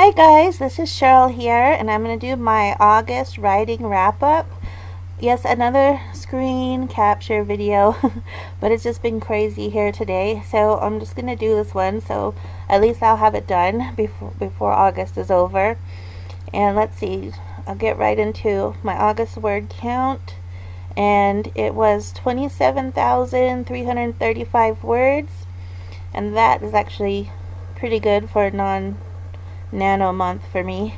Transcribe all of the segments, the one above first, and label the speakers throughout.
Speaker 1: Hi guys, this is Cheryl here, and I'm going to do my August writing wrap-up. Yes, another screen capture video, but it's just been crazy here today, so I'm just going to do this one, so at least I'll have it done before August is over. And let's see, I'll get right into my August word count, and it was 27,335 words, and that is actually pretty good for a non-nano month for me.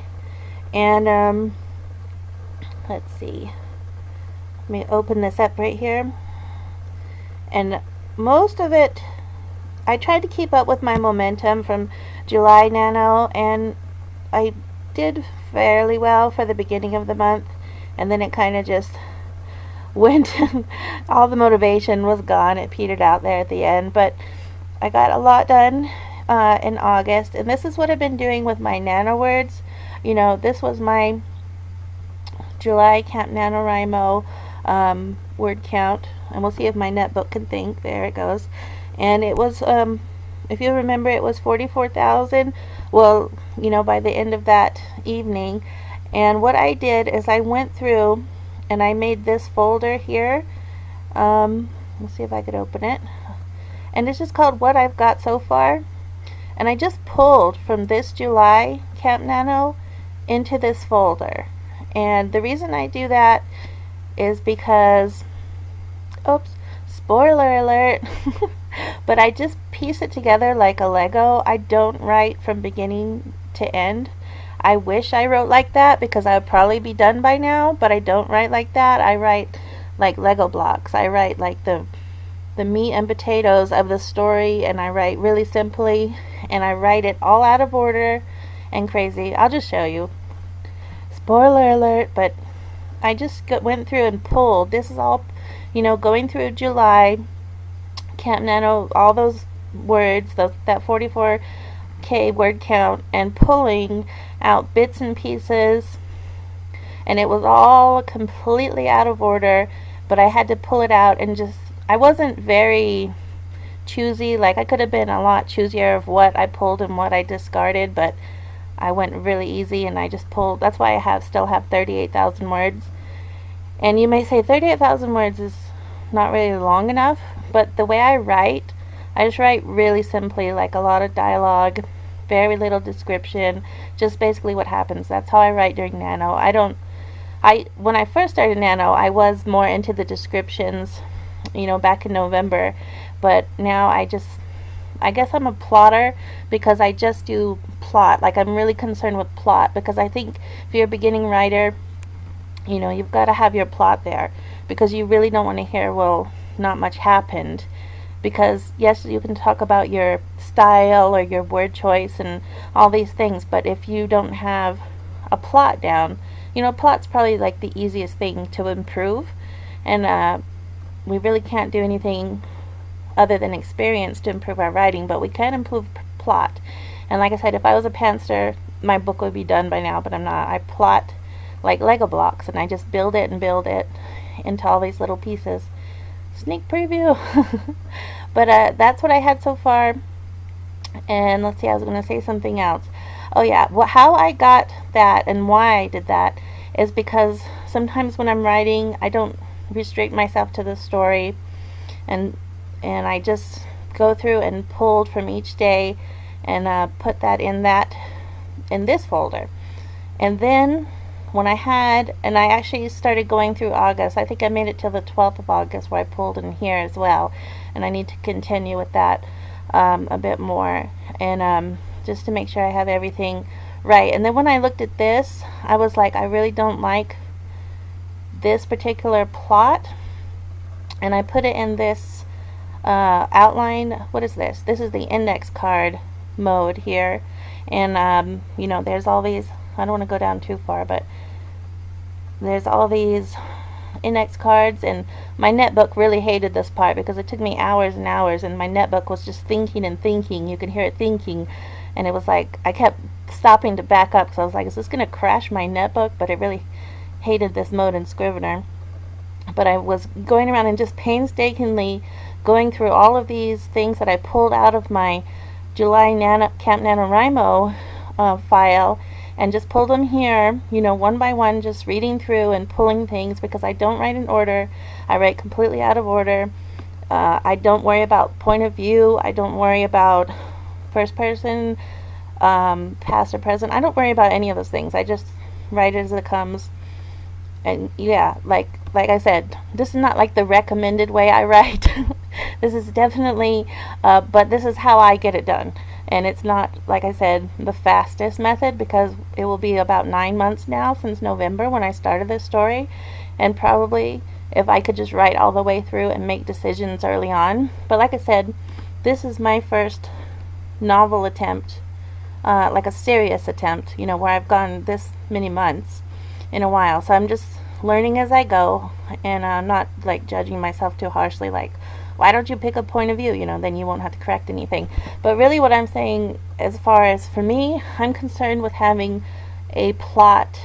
Speaker 1: And let's see, let me open this up right here, and most of it I tried to keep up with my momentum from July NaNo, and I did fairly well for the beginning of the month, and then it kind of just went all the motivation was gone. It petered out there at the end, but I got a lot done in August, and this is what I've been doing with my nano words. You know, this was my July NaNoWriMo word count, and we'll see if my netbook can think. There it goes. And it was, if you remember, it was 44,000. Well, you know, by the end of that evening. And what I did is I went through and I made this folder here. Let's see if I could open it. And it's just called What I've Got So Far. And I just pulled from this July NaNo into this folder. And the reason I do that is because, oops, spoiler alert, but I just piece it together like a Lego. I don't write from beginning to end. I wish I wrote like that because I would probably be done by now, but I don't write like that. I write like Lego blocks. I write like the meat and potatoes of the story, and I write really simply, and I write it all out of order and crazy. I'll just show you. Spoiler alert, but I just went through and pulled. This is all, you know, going through July NaNo, all those words, that 44K word count, and pulling out bits and pieces, and it was all completely out of order, but I had to pull it out, and just, I wasn't very choosy. Like, I could have been a lot choosier of what I pulled and what I discarded, but I went really easy, and I just pulled. That's why I still have 38,000 words. And you may say 38,000 words is not really long enough, but the way I write, I just write really simply, like a lot of dialogue, very little description, just basically what happens. That's how I write during Nano. When I first started Nano, I was more into the descriptions, you know, back in November, but now I guess I'm a plotter because I just do plot. Like, I'm really concerned with plot because I think if you're a beginning writer, you know, you've got to have your plot there, because you really don't want to hear, well, not much happened. Because yes, you can talk about your style or your word choice and all these things, but if you don't have a plot down, you know, plot's probably like the easiest thing to improve, and we really can't do anything other than experience to improve our writing, but we can improve plot. And like I said, if I was a pantser, my book would be done by now, but I'm not. I plot like Lego blocks, and I just build it and build it into all these little pieces. Sneak preview. But that's what I had so far. And let's see, I was going to say something else. Oh yeah, how I got that and why I did that is because sometimes when I'm writing, I don't restrict myself to the story, and I just go through and pulled from each day and put that in this folder. And then when I actually started going through August, I think I made it till the 12th of August where I pulled in here as well, and I need to continue with that a bit more, and just to make sure I have everything right. And then when I looked at this, I was like, I really don't like this particular plot, and I put it in this outline. What is this? This is the index card mode here, and you know, there's all these, I don't want to go down too far, but there's all these index cards, and my netbook really hated this part because it took me hours and hours, and my netbook was just thinking and thinking. You could hear it thinking, and it was like I kept stopping to back up because I was like, is this going to crash my netbook? But it really hated this mode in Scrivener. But I was going around and just painstakingly going through all of these things that I pulled out of my July NaNoWriMo file and just pulled them here, you know, one by one, just reading through and pulling things, because I don't write in order. I write completely out of order. I don't worry about point of view. I don't worry about first person, past or present. I don't worry about any of those things. I just write it as it comes. And yeah, like I said, this is not like the recommended way I write. This is definitely, but this is how I get it done. And it's not, like I said, the fastest method, because it will be about 9 months now since November when I started this story. And probably if I could just write all the way through and make decisions early on. But like I said, this is my first novel attempt, like a serious attempt, you know, where I've gone this many months in a while. So I'm just learning as I go, and I'm not like judging myself too harshly, like, why don't you pick a point of view, you know, then you won't have to correct anything. But really what I'm saying, as far as for me, I'm concerned with having a plot,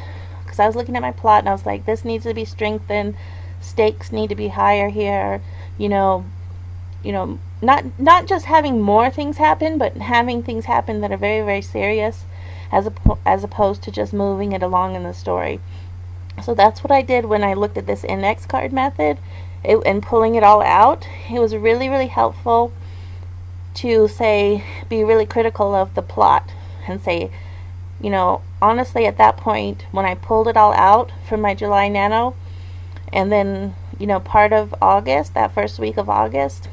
Speaker 1: because I was looking at my plot and I was like, this needs to be strengthened, stakes need to be higher here, you know, not just having more things happen, but having things happen that are very, very serious, as opposed to just moving it along in the story. So that's what I did when I looked at this index card method and pulling it all out. It was really, really helpful to be really critical of the plot and say, you know, honestly at that point when I pulled it all out from my July NaNo, and then, you know, part of August, that first week of August,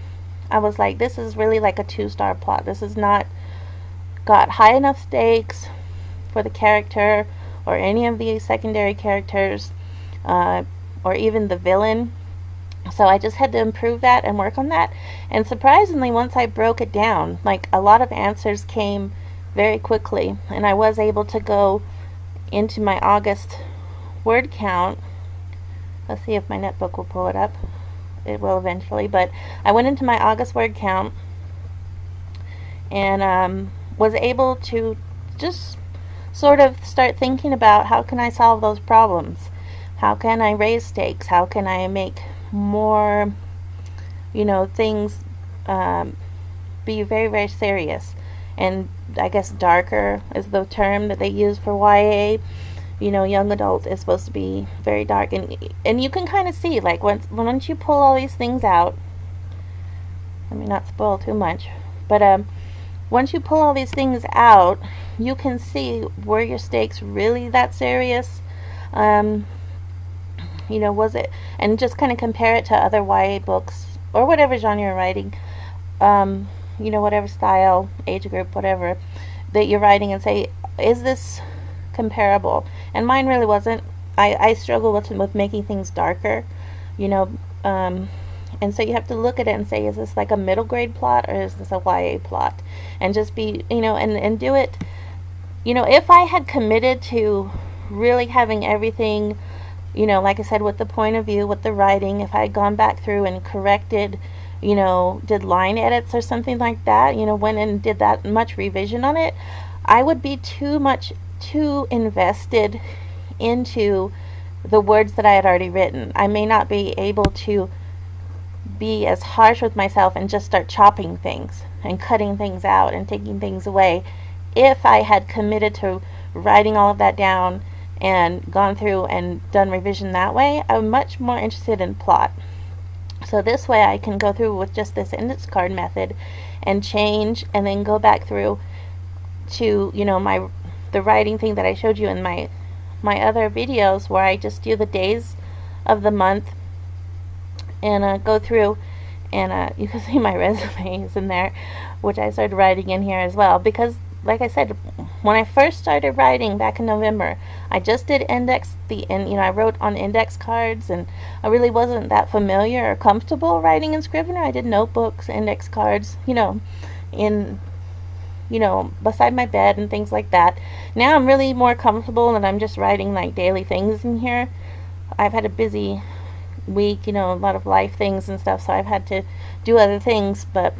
Speaker 1: I was like, this is really like a 2-star plot. This has not got high enough stakes for the character or any of the secondary characters, or even the villain. So I just had to improve that and work on that. And surprisingly, once I broke it down, like, a lot of answers came very quickly, and I was able to go into my August word count. Let's see if my netbook will pull it up. It will eventually, but I went into my August word count and was able to just sort of start thinking about, how can I solve those problems? How can I raise stakes? How can I make more, you know, things be very, very serious? And I guess darker is the term that they use for YA. You know, young adult is supposed to be very dark, and you can kind of see, like, once you pull all these things out, let me not spoil too much, but once you pull all these things out, you can see, were your stakes really that serious? You know, was it? And just kind of compare it to other YA books, or whatever genre you're writing, you know, whatever style, age group, whatever that you're writing, and say, is this comparable? And mine really wasn't. I struggle with making things darker, you know, and so you have to look at it and say, is this like a middle grade plot, or is this a YA plot? And just be, you know, and do it, you know, if I had committed to really having everything, you know, like I said, with the point of view, with the writing, if I had gone back through and corrected, you know, did line edits or something like that, you know, went and did that much revision on it, I would be too invested into the words that I had already written. I may not be able to be as harsh with myself and just start chopping things and cutting things out and taking things away. If I had committed to writing all of that down and gone through and done revision that way, I'm much more interested in plot. So this way I can go through with just this index card method and change, and then go back through to, you know, the writing thing that I showed you in my other videos, where I just do the days of the month and go through, and you can see my resume is in there, which I started writing in here as well, because like I said, when I first started writing back in November, I just did you know, I wrote on index cards, and I really wasn't that familiar or comfortable writing in Scrivener. I did notebooks, index cards, you know, beside my bed and things like that. Now I'm really more comfortable, and I'm just writing like daily things in here. I've had a busy week, you know, a lot of life things and stuff, so I've had to do other things, but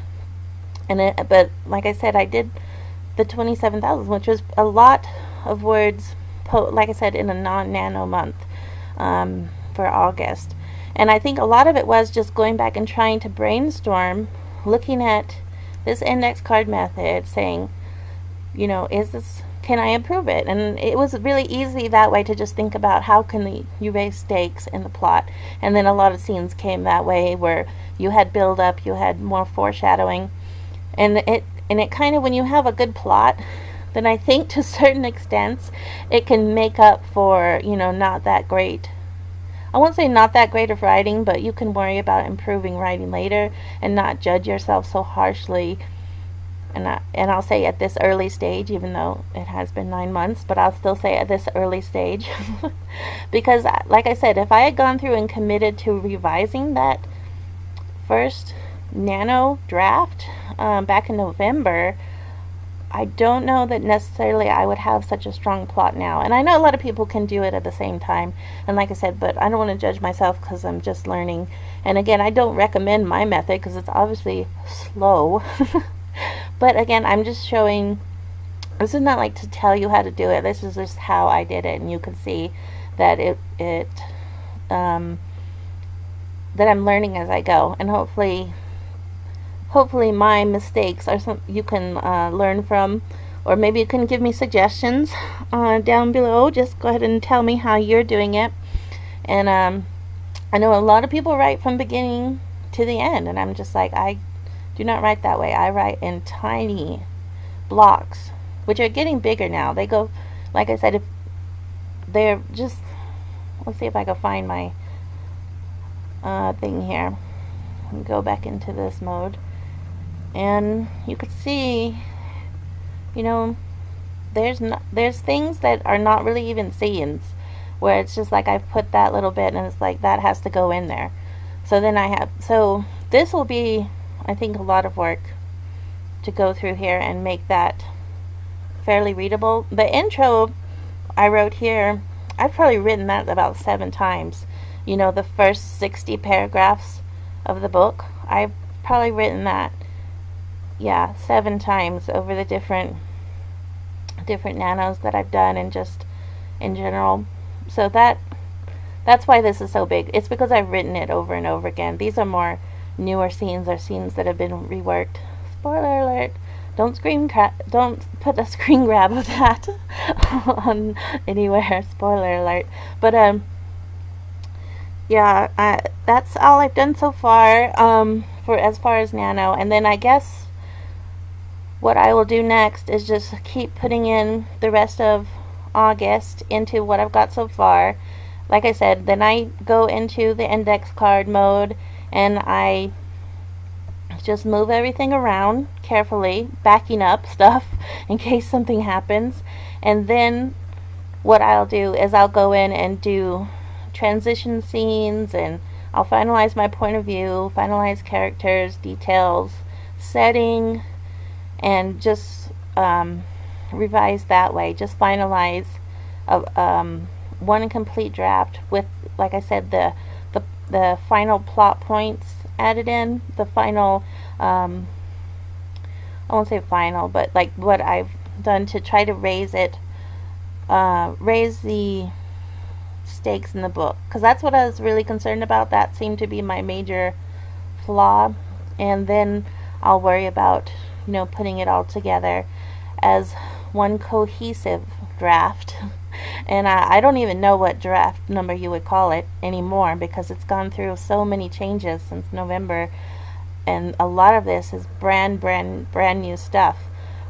Speaker 1: like I said, I did the 27,000, which was a lot of words, like I said, in a non-NaNo month for August. And I think a lot of it was just going back and trying to brainstorm, looking at this index card method, saying, you know, is this can I improve it? And it was really easy that way to just think about how can you raise stakes in the plot. And then a lot of scenes came that way where you had build up, you had more foreshadowing, and it kind of, when you have a good plot, then I think to certain extents it can make up for, you know, not that great, I won't say not that great of writing, but you can worry about improving writing later and not judge yourself so harshly. And I'll say at this early stage, even though it has been 9 months, but I'll still say at this early stage because like I said, if I had gone through and committed to revising that first Nano draft back in November, I don't know that necessarily I would have such a strong plot now. And I know a lot of people can do it at the same time, and like I said, but I don't want to judge myself because I'm just learning. And again, I don't recommend my method because it's obviously slow. But again, I'm just showing, this is not like to tell you how to do it, this is just how I did it, and you can see that that I'm learning as I go, and hopefully my mistakes are some you can learn from, or maybe you can give me suggestions down below. Just go ahead and tell me how you're doing it. And I know a lot of people write from beginning to the end, and I'm just like, I do not write that way. I write in tiny blocks, which are getting bigger now. They go, like I said, if they're just, let's see if I can find my thing here. Go back into this mode, and you could see, you know, there's things that are not really even scenes, where it's just like I've put that little bit and it's like that has to go in there. So then so this will be, I think, a lot of work to go through here and make that fairly readable. The intro I wrote here, I've probably written that about 7 times. You know, the first 60 paragraphs of the book, I've probably written that, yeah, 7 times over the different nanos that I've done, and just in general. So that's why this is so big. It's because I've written it over and over again. These are more newer scenes, or scenes that have been reworked. Spoiler alert, don't put a screen grab of that on anywhere, spoiler alert. But yeah, that's all I've done so far for as far as Nano. And then I guess what I will do next is just keep putting in the rest of August into what I've got so far. Like I said, then I go into the index card mode, and I just move everything around carefully, backing up stuff in case something happens. And then what I'll do is I'll go in and do transition scenes, and I'll finalize my point of view, finalize characters, details, setting, and just revise that way. Just finalize one complete draft with, like I said, the final plot points added in, the final I won't say final, but like what I've done to try to raise the stakes in the book, because that's what I was really concerned about. That seemed to be my major flaw. And then I'll worry about, you know, putting it all together as one cohesive draft. And I don't even know what draft number you would call it anymore, because it's gone through so many changes since November, and a lot of this is brand new stuff.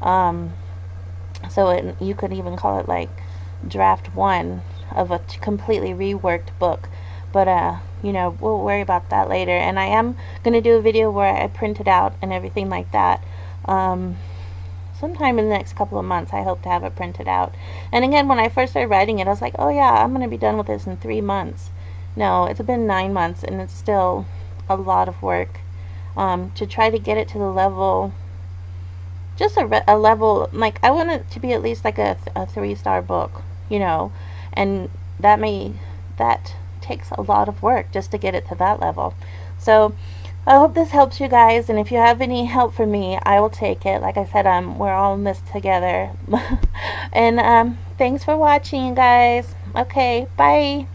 Speaker 1: So you could even call it like draft 1 of a completely reworked book. But you know, we'll worry about that later. And I am going to do a video where I print it out and everything like that. Sometime in the next couple of months, I hope to have it printed out. And again, when I first started writing it, I was like, oh yeah, I'm going to be done with this in 3 months. No, it's been 9 months, and it's still a lot of work to try to get it to the level, just a level, like I want it to be at least like a 3-star book, you know, and that takes a lot of work just to get it to that level. So I hope this helps you guys, and if you have any help from me, I will take it. Like I said, we're all in this together. And thanks for watching, guys. Okay, bye.